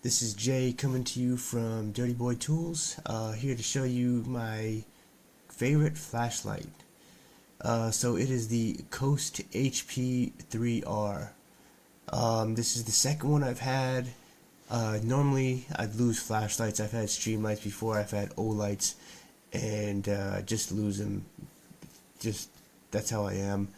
This is Jay coming to you from Dirty Boy Tools, here to show you my favorite flashlight. So it is the Coast HP3R. This is the second one I've had. Normally I'd lose flashlights. I've had streamlights before, I've had O-lights, and just lose them. Just, that's how I am.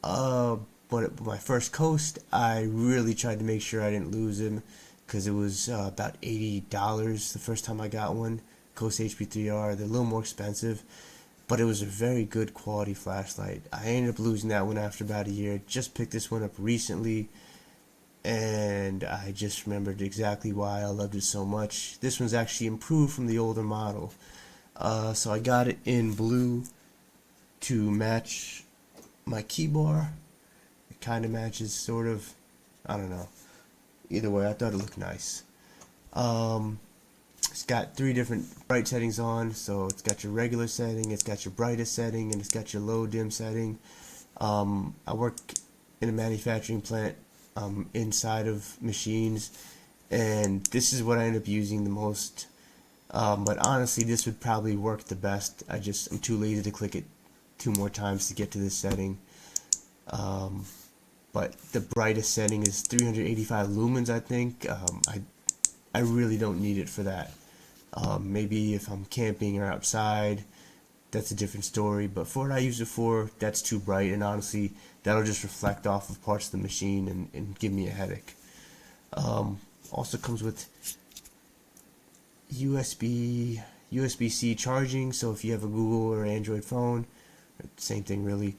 But my first Coast, I really tried to make sure I didn't lose them, because it was about $80 the first time I got one. Coast HP3R. They're a little more expensive, but it was a very good quality flashlight. I ended up losing that one after about a year. Just picked this one up recently, and I just remembered exactly why I loved it so much. This one's actually improved from the older model. So I got it in blue to match my key bar. It kind of matches, sort of. I don't know. Either way, I thought it looked nice. It's got 3 different bright settings on. So it's got your regular setting, it's got your brightest setting, and it's got your low dim setting. I work in a manufacturing plant inside of machines, and this is what I end up using the most. But honestly, this would probably work the best. I'm too lazy to click it 2 more times to get to this setting. But the brightest setting is 385 lumens, I think. I really don't need it for that. Maybe if I'm camping or outside, that's a different story. But for what I use it for, that's too bright, and honestly, that'll just reflect off of parts of the machine and give me a headache. Also comes with USB-C charging, so if you have a Google or Android phone, same thing really.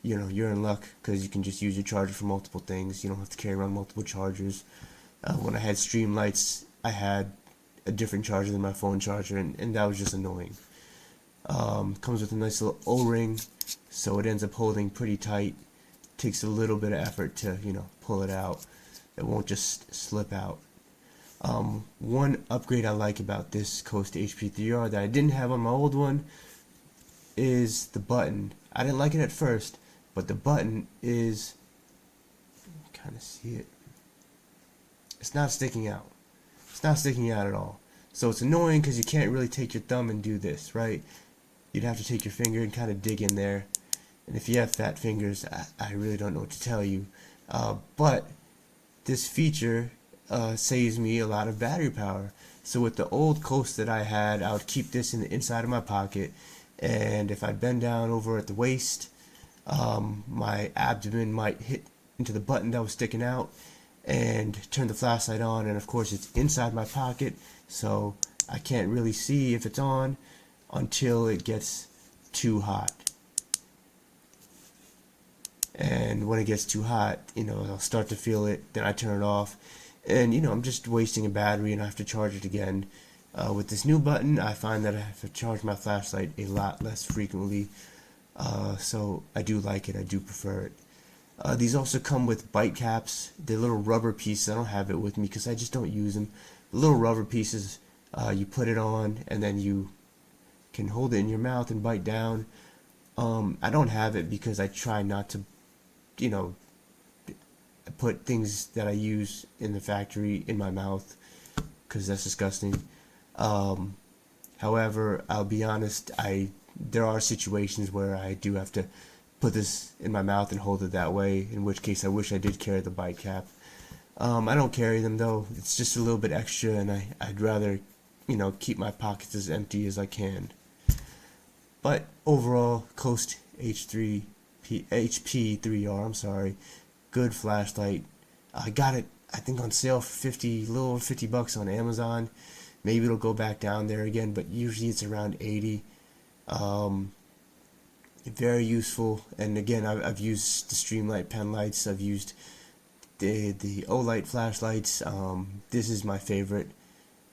You're in luck, because you can just use your charger for multiple things. You don't have to carry around multiple chargers. When I had Streamlights, I had a different charger than my phone charger, and that was just annoying. Comes with a nice little O-ring, so it ends up holding pretty tight. Takes a little bit of effort to, pull it out. It won't just slip out. One upgrade I like about this Coast HP3R that I didn't have on my old one is the button. I didn't like it at first, but the button is, kind of see it, it's not sticking out. It's not sticking out at all. So it's annoying because you can't really take your thumb and do this, right? You'd have to take your finger and kind of dig in there. And if you have fat fingers, I really don't know what to tell you. But this feature saves me a lot of battery power. So with the old Coast that I had, I would keep this in the inside of my pocket, and if I bend down over at the waist, my abdomen might hit into the button that was sticking out and turn the flashlight on, and of course it's inside my pocket, so I can't really see if it's on until it gets too hot. And when it gets too hot, I'll start to feel it, then I turn it off, and I'm just wasting a battery and I have to charge it again. With this new button, I find that I have to charge my flashlight a lot less frequently, so I do like it, I do prefer it. These also come with bite caps. They're little rubber pieces. I don't have it with me because I just don't use them. The little rubber pieces, you put it on and then you can hold it in your mouth and bite down. I don't have it because I try not to, put things that I use in the factory in my mouth, because that's disgusting. However, I'll be honest, there are situations where I do have to put this in my mouth and hold it that way, in which case I wish I did carry the bite cap. I don't carry them though. It's just a little bit extra, and I'd rather, keep my pockets as empty as I can. But overall, Coast HP3R, I'm sorry, good flashlight. I got it, I think, on sale for a little over $50 on Amazon. Maybe it'll go back down there again, but usually it's around 80. Very useful, and again, I've used the Streamlight pen lights. I've used the O-light flashlights. This is my favorite.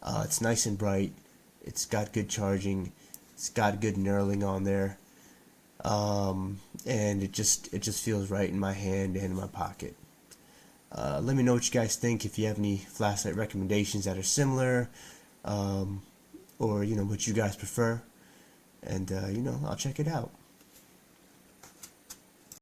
It's nice and bright. It's got good charging. It's got good knurling on there, and it just feels right in my hand and in my pocket. Let me know what you guys think. If you have any flashlight recommendations that are similar, or what you guys prefer, and I'll check it out.